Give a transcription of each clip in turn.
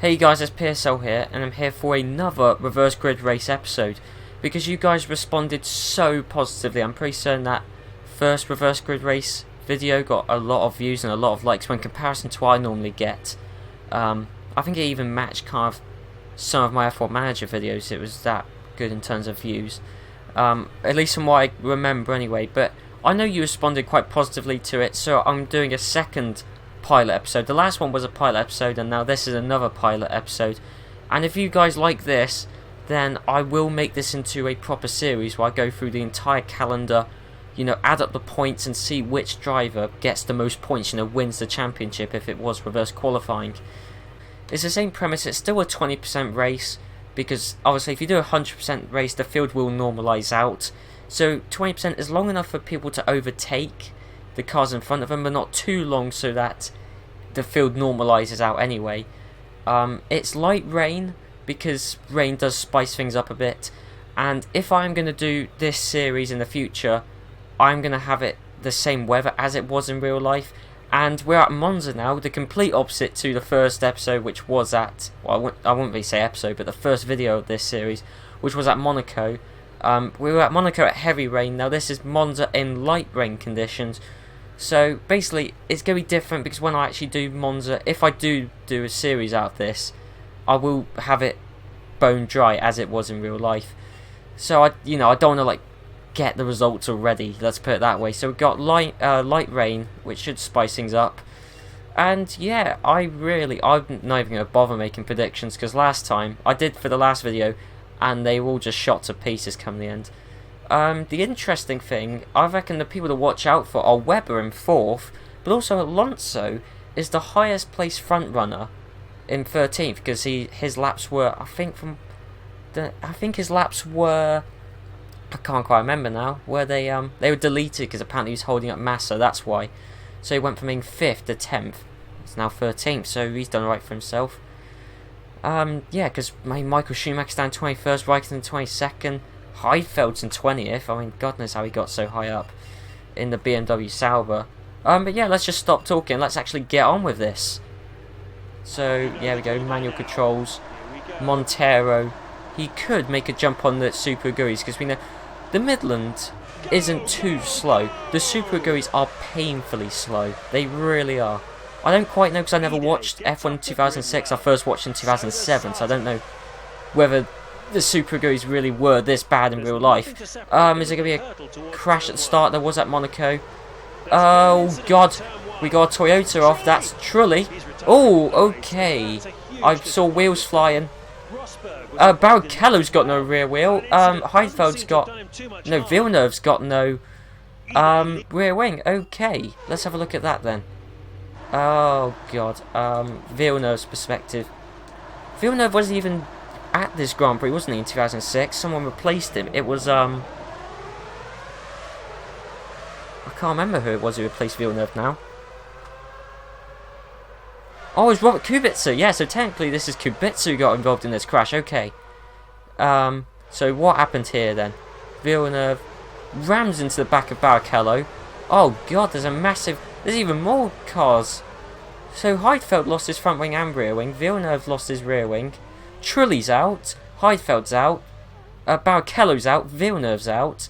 Hey guys, it's PSL here, and I'm here for another reverse grid race episode because you guys responded so positively. I'm pretty certain that first reverse grid race video got a lot of views and a lot of likes when comparison to what I normally get. I think it even matched kind of some of my F1 Manager videos. It was that good in terms of views, at least from what I remember anyway. But I know you responded quite positively to it, so I'm doing a second pilot episode. The last one was a pilot episode, and now this is another pilot episode. And if you guys like this, then I will make this into a proper series where I go through the entire calendar, add up the points and see which driver gets the most points, wins the championship if it was reverse qualifying. It's the same premise. It's still a 20% race, because obviously if you do a 100% race, the field will normalise out. So 20% is long enough for people to overtake the cars in front of them, but not too long so that the field normalises out anyway. It's light rain because rain does spice things up a bit, and if I'm going to do this series in the future, I'm going to have it the same weather as it was in real life. And we're at Monza now, the complete opposite to the first episode, which was at, well, I wouldn't really say episode, but the first video of this series, which was at Monaco. We were at Monaco at heavy rain. Now this is Monza in light rain conditions. So basically it's going to be different, because when I actually do Monza, if I do a series out of this, I will have it bone dry as it was in real life. So I don't want to get the results already, let's put it that way. So we've got light rain, which should spice things up. And yeah, I'm not even going to bother making predictions, because last time I did for the last video and they were all just shot to pieces come the end. The interesting thing, I reckon the people to watch out for are Webber in 4th, but also Alonso is the highest placed front runner in 13th, because his laps were, I think his laps were, I can't quite remember now, where they were deleted because apparently he was holding up Massa, that's why. So he went from being 5th to 10th. It's now 13th, so he's done right for himself. Yeah, because Michael Schumacher's down 21st, Raikkonen 22nd. Heifeld's in 20th. I mean, God knows how he got so high up in the BMW Sauber. But yeah, let's just stop talking. Let's actually get on with this. So, yeah, we go. Manual controls. Montero. He could make a jump on the Super Aguris, because we know the Midland isn't too slow. The Super Aguris are painfully slow. They really are. I don't quite know, because I never watched F1 in 2006. I first watched in 2007, so I don't know whether the Super Aguris really were this bad in real life. Is there going to be a crash at the start? There was at Monaco. Oh God, we got a Toyota off. That's Trulli. Oh, okay. I saw wheels flying. Barrichello's got no rear wheel. Heifeld's got no. Villeneuve's got no rear wing. Okay, let's have a look at that then. Oh God. Villeneuve's perspective. Villeneuve wasn't even at this Grand Prix, wasn't he, in 2006? Someone replaced him. It was, I can't remember who it was who replaced Villeneuve now. Oh, it's Robert Kubica. Yeah, so technically this is Kubica who got involved in this crash. Okay. So what happened here then? Villeneuve rams into the back of Barrichello. Oh God, there's even more cars. So Heidfeld lost his front wing and rear wing. Villeneuve lost his rear wing. Trulli's out, Heifeld's out, Barrichello's out, Villeneuve's out.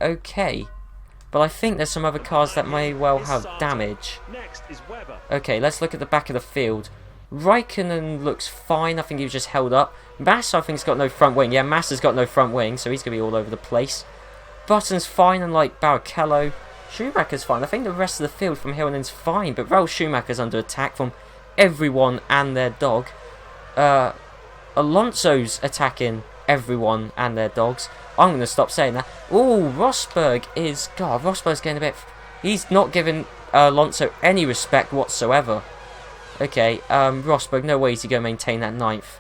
Okay. But I think there's some other cars that may well have damage. Okay, let's look at the back of the field. Raikkonen looks fine. I think he was just held up. Massa, I think, has got no front wing. Yeah, Massa's got no front wing, so he's going to be all over the place. Button's fine, unlike Barrichello. Schumacher's fine. I think the rest of the field from here on in's fine, but Ralf Schumacher's under attack from everyone and their dog. Alonso's attacking everyone and their dogs. I'm going to stop saying that. Oh, Rosberg is... God, Rosberg's getting a bit... He's not giving Alonso any respect whatsoever. Okay, Rosberg, no way is he going to maintain that 9th.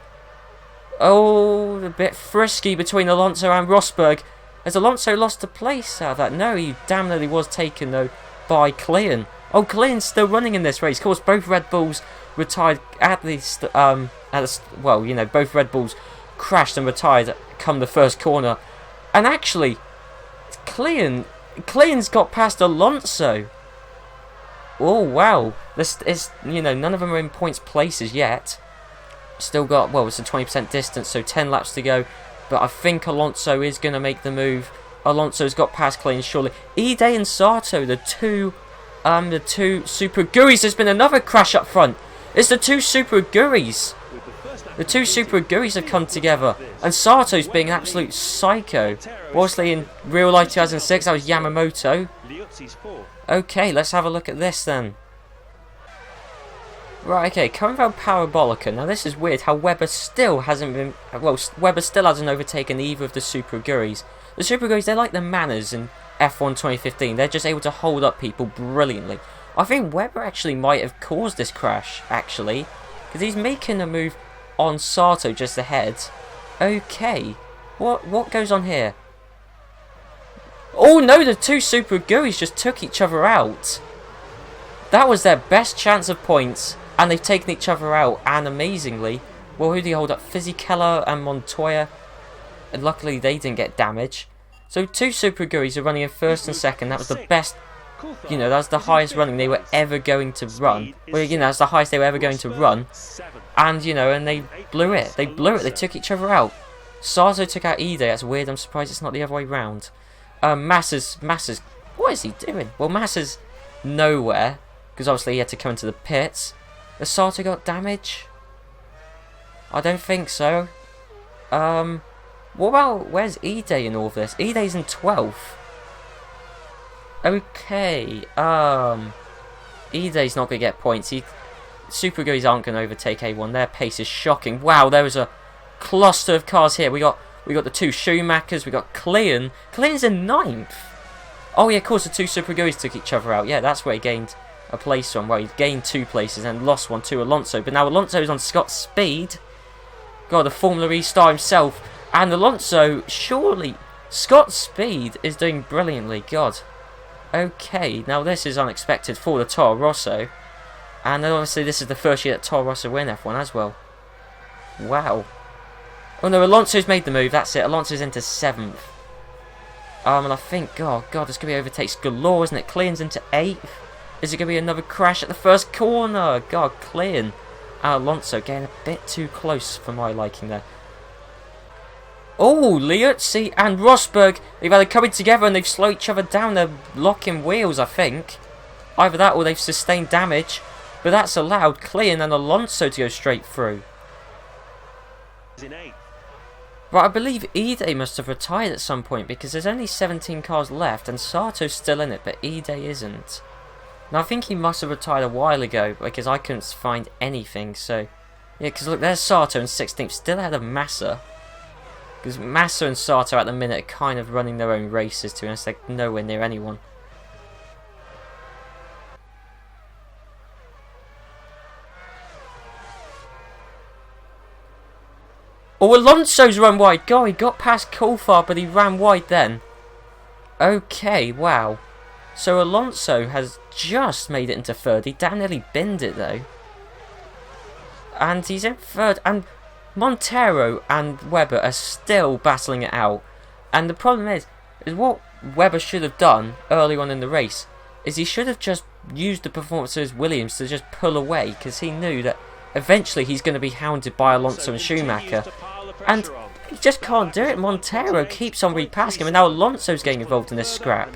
Oh, a bit frisky between Alonso and Rosberg. Has Alonso lost a place out of that? No, he damn nearly was taken, though, by Klein. Oh, Klein's still running in this race. Of course, both Red Bulls retired at least... well, both Red Bulls crashed and retired come the first corner. And actually, Klein's got past Alonso. Oh, wow. This is, you know, none of them are in points places yet. Still got, well, it's a 20% distance, so 10 laps to go. But I think Alonso is going to make the move. Alonso's got past clean, surely. Ide and Sato, the two Super Guris. There's been another crash up front. It's the two Super Guris. The two Super Guris have come together. And Sato's being an absolute psycho. Obviously, in real life 2006, that was Yamamoto. Okay, let's have a look at this then. Right, okay, coming from Parabolica. Now this is weird how Webber still hasn't been... Well, Webber still hasn't overtaken either of the Super Guris. The Super Guris, they're like the Manners in F1 2015. They're just able to hold up people brilliantly. I think Webber actually might have caused this crash, actually. Because he's making a move on Sato just ahead. Okay, what goes on here? Oh no, the two Super Guris just took each other out. That was their best chance of points. And they've taken each other out, and amazingly, well, who do you hold up? Fisichella and Montoya. And luckily they didn't get damage. So two Super Guris are running in first and second. That was the best, you know, that was the highest running they were ever going to run. Well, you know, that's the highest they were ever going to run. And, you know, and they blew it. They blew it. They took each other out. Sato took out Ide. That's weird. I'm surprised it's not the other way round. Massa's, what is he doing? Well, Massa's nowhere, because obviously he had to come into the pits. Has Sato got damage? I don't think so. What about, where's Ide in all of this? Ide's in 12th. Okay, Ide's not going to get points. Super Guris aren't going to overtake A1. Their pace is shocking. Wow, there was a cluster of cars here. We got the two Schumachers. We got Clean. Clean's in 9th. Oh yeah, of course the two Super Guris took each other out. Yeah, that's where he gained a place from. Well, he gained 2 places and lost one to Alonso. But now Alonso's on Scott's speed. God, the Formula E star himself. And Alonso, surely, Scott's speed is doing brilliantly. God. Okay, now this is unexpected for the Toro Rosso. And obviously this is the first year that Toro Rosso win F1 as well. Wow. Oh no, Alonso's made the move. That's it. Alonso's into 7th. And I think, oh God, there's going to be overtakes galore, isn't it? Clean's into 8th. Is it going to be another crash at the first corner? God, Clean. Alonso getting a bit too close for my liking there. Oh, Liuzzi and Rosberg, they've either coming together and they've slowed each other down. They're locking wheels, I think. Either that or they've sustained damage. But that's allowed Clean and Alonso to go straight through. Right, I believe Ide must have retired at some point because there's only 17 cars left and Sato's still in it, but Ide isn't. Now, I think he must have retired a while ago because I couldn't find anything, so... Yeah, because look, there's Sato in 16th, still ahead of Massa. Because Massa and Sato at the minute are kind of running their own races, to be honest, they're nowhere near anyone. Oh, Alonso's run wide. God, he got past Coulthard, but he ran wide then. Okay, wow. So Alonso has just made it into 3rd. He damn nearly binned it, though. And he's in 3rd. And Montero and Webber are still battling it out. And the problem is what Webber should have done early on in the race is he should have just used the performance of his Williams to just pull away, because he knew that eventually he's going to be hounded by Alonso and Schumacher. And he just can't do it. Montero keeps on repassing him, and now Alonso's getting involved in this scrap.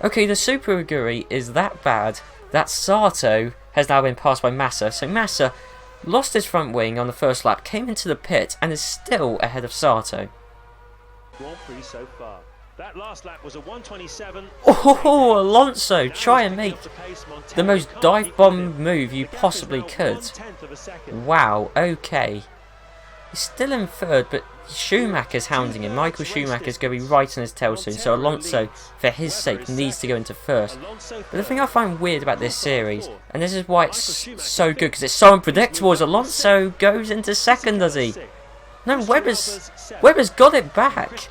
Okay, the Super Aguri is that bad that Sato has now been passed by Massa. So Massa lost his front wing on the first lap, came into the pit, and is still ahead of Sato. Grand Prix so far. That last lap was a 1:27. Oh, Alonso, try and make the most dive bomb move you possibly could. Wow, okay. He's still in 3rd, but Schumacher's hounding him. Michael Schumacher's going to be right on his tail soon, so Alonso, for his sake, needs to go into 1st. But the thing I find weird about this series, and this is why it's so good, because it's so unpredictable, is Alonso goes into 2nd, does he? No, Webber's got it back.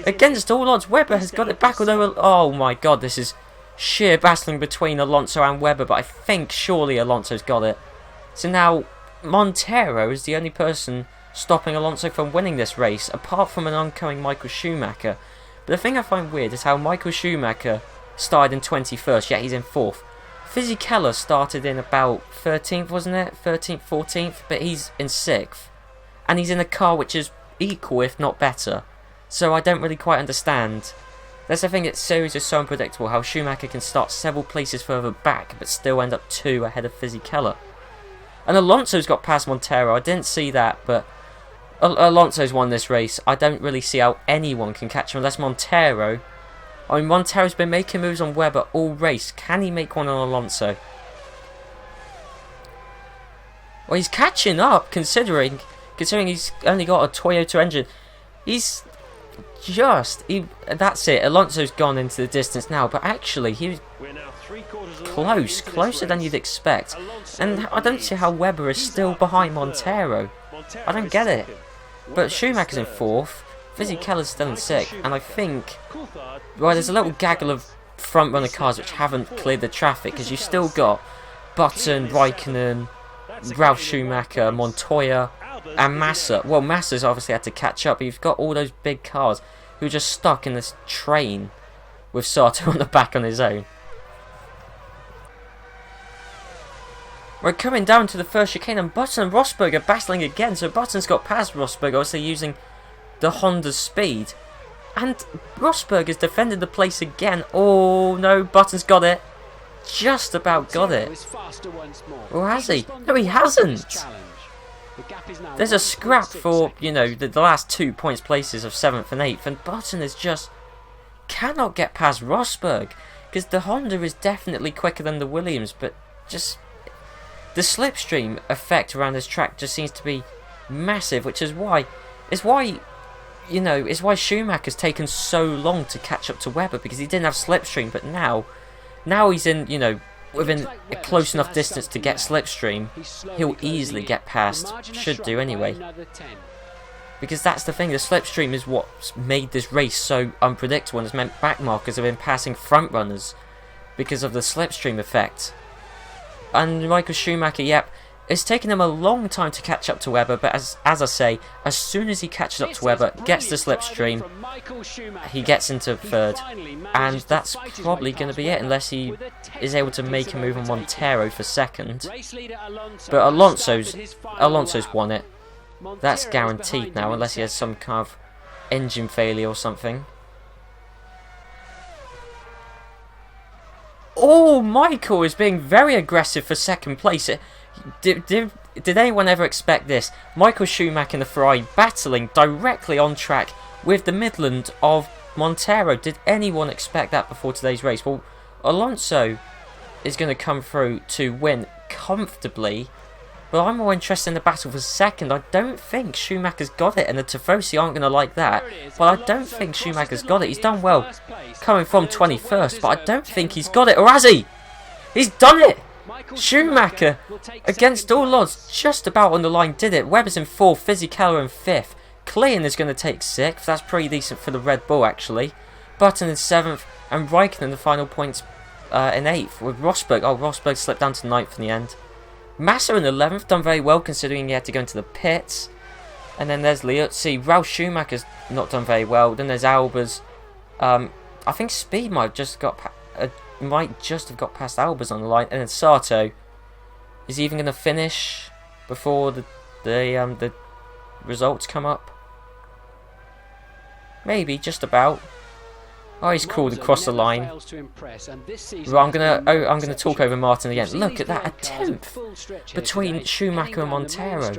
Against all odds, Webber has got it back, although, oh my God, this is sheer battling between Alonso and Webber, but I think surely Alonso's got it. So now, Montero is the only person stopping Alonso from winning this race, apart from an oncoming Michael Schumacher. But the thing I find weird is how Michael Schumacher started in 21st, yet he's in 4th. Fisichella started in about 13th, wasn't it? 13th, 14th, but he's in 6th. And he's in a car which is equal, if not better. So I don't really quite understand. That's the thing, that series is so unpredictable, how Schumacher can start several places further back, but still end up 2 ahead of Fisichella. And Alonso's got past Montero. I didn't see that, but Alonso's won this race. I don't really see how anyone can catch him unless Montero. I mean, Montero's been making moves on Webber all race. Can he make one on Alonso? Well, he's catching up, considering he's only got a Toyota engine. He's just... that's it. Alonso's gone into the distance now, but actually, he was closer than you'd expect. And I don't see how Webber is still behind Montero. I don't get it. But Schumacher's in 4th. Fisichella's still in 6th, and I think, well, there's a little gaggle of front runner cars which haven't cleared the traffic, because you've still got Button, Raikkonen, Ralf Schumacher, Montoya, and Massa. Well, Massa's obviously had to catch up, but you've got all those big cars who are just stuck in this train with Sato on the back on his own. We're coming down to the first chicane, and Button and Rosberg are battling again, so Button's got past Rosberg, obviously using the Honda's speed, and Rosberg has defended the place again. Oh no, Button's got it. Just about got it. Or has he? No, he hasn't. There's a scrap for, you know, the last 2 points places of 7th and 8th, and Button is just cannot get past Rosberg, because the Honda is definitely quicker than the Williams, but just the slipstream effect around this track just seems to be massive, which is why Schumacher's taken so long to catch up to Webber, because he didn't have slipstream, but now he's in, you know, within a close enough distance to get slipstream. He'll easily get past, should do anyway. Because that's the thing, the slipstream is what's made this race so unpredictable, and has meant backmarkers have been passing front runners because of the slipstream effect. And Michael Schumacher, yep, it's taken him a long time to catch up to Webber, but as I say, as soon as he catches up to Webber, gets the slipstream, he gets into 3rd, and that's probably going to be it, unless he is able to make a move on Montero for 2nd. But Alonso's won it. That's guaranteed now, unless he has some kind of engine failure or something. Oh, Michael is being very aggressive for 2nd place. Did anyone ever expect this? Michael Schumacher and the Ferrari battling directly on track with the Midland of Montero. Did anyone expect that before today's race? Well, Alonso is going to come through to win comfortably, but I'm more interested in the battle for 2nd. I don't think Schumacher's got it, and the Tifosi aren't going to like that. Well, I don't think Schumacher's got it. He's done well coming from 21st, but I don't think he's got it. Or has he? He's done it! Schumacher, against all odds, just about on the line, did it. Webber's in 4th, Fisichella in 5th. Klein is going to take 6th. That's pretty decent for the Red Bull, actually. Button in 7th, and Raikkonen in the final points in 8th, with Rosberg. Oh, Rosberg slipped down to 9th in the end. Massa in 11th, done very well considering he had to go into the pits. And then there's Liuzzi. Ralf Schumacher's not done very well. Then there's Albers. I think Speed might have just have got past Albers on the line. And then Sato. Is he even going to finish before the results come up? Maybe, just about. Oh, he's crawled across the line. Well, I'm gonna talk over Martin again. Look at that, a 10th between Schumacher and Montero.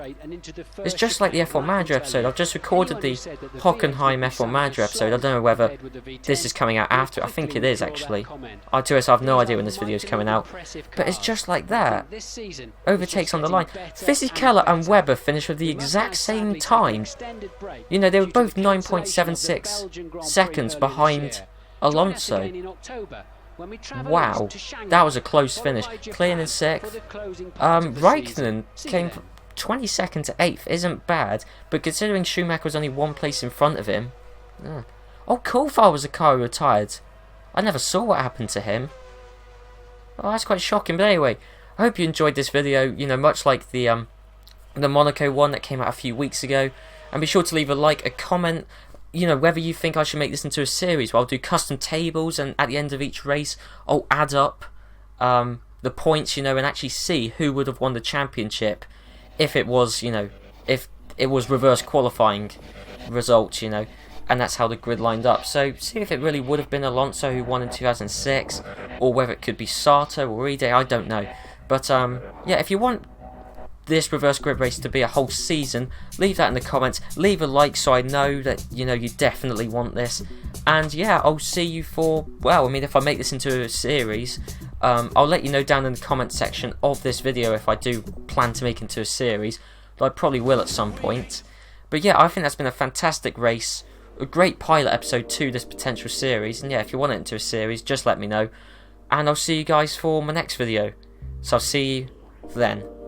It's just like the F1 Manager episode. I've just recorded the Hockenheim F1 Manager episode. I don't know whether this is coming out after. I think it is, actually. I have no idea when this video is coming out. But it's just like that. Overtakes on the line. Fisichella and Webber finished with the exact same time. You know, they were both 9.76 seconds behind Alonso. Wow, that was a close finish. Klein in 6th. Raikkonen came 22nd to 8th. Isn't bad, but considering Schumacher was only 1 place in front of him. Oh, Coulthard was the car who retired. I never saw what happened to him. Oh, that's quite shocking. But anyway, I hope you enjoyed this video. You know, much like the Monaco one that came out a few weeks ago. And be sure to leave a like, a comment, you know, whether you think I should make this into a series where I'll do custom tables, and at the end of each race I'll add up the points, you know, and actually see who would have won the championship if it was, you know, if it was reverse qualifying results, you know, and that's how the grid lined up. So see if it really would have been Alonso who won in 2006, or whether it could be Sato or Ide, I don't know. But yeah, if you want this reverse grid race to be a whole season, leave that in the comments, leave a like so I know that, you know, you definitely want this. And yeah, I'll see you for, well, I mean, if I make this into a series, I'll let you know down in the comment section of this video if I do plan to make it into a series, but I probably will at some point. But yeah, I think that's been a fantastic race, a great pilot episode to this potential series, and yeah, if you want it into a series, just let me know, and I'll see you guys for my next video. So I'll see you then.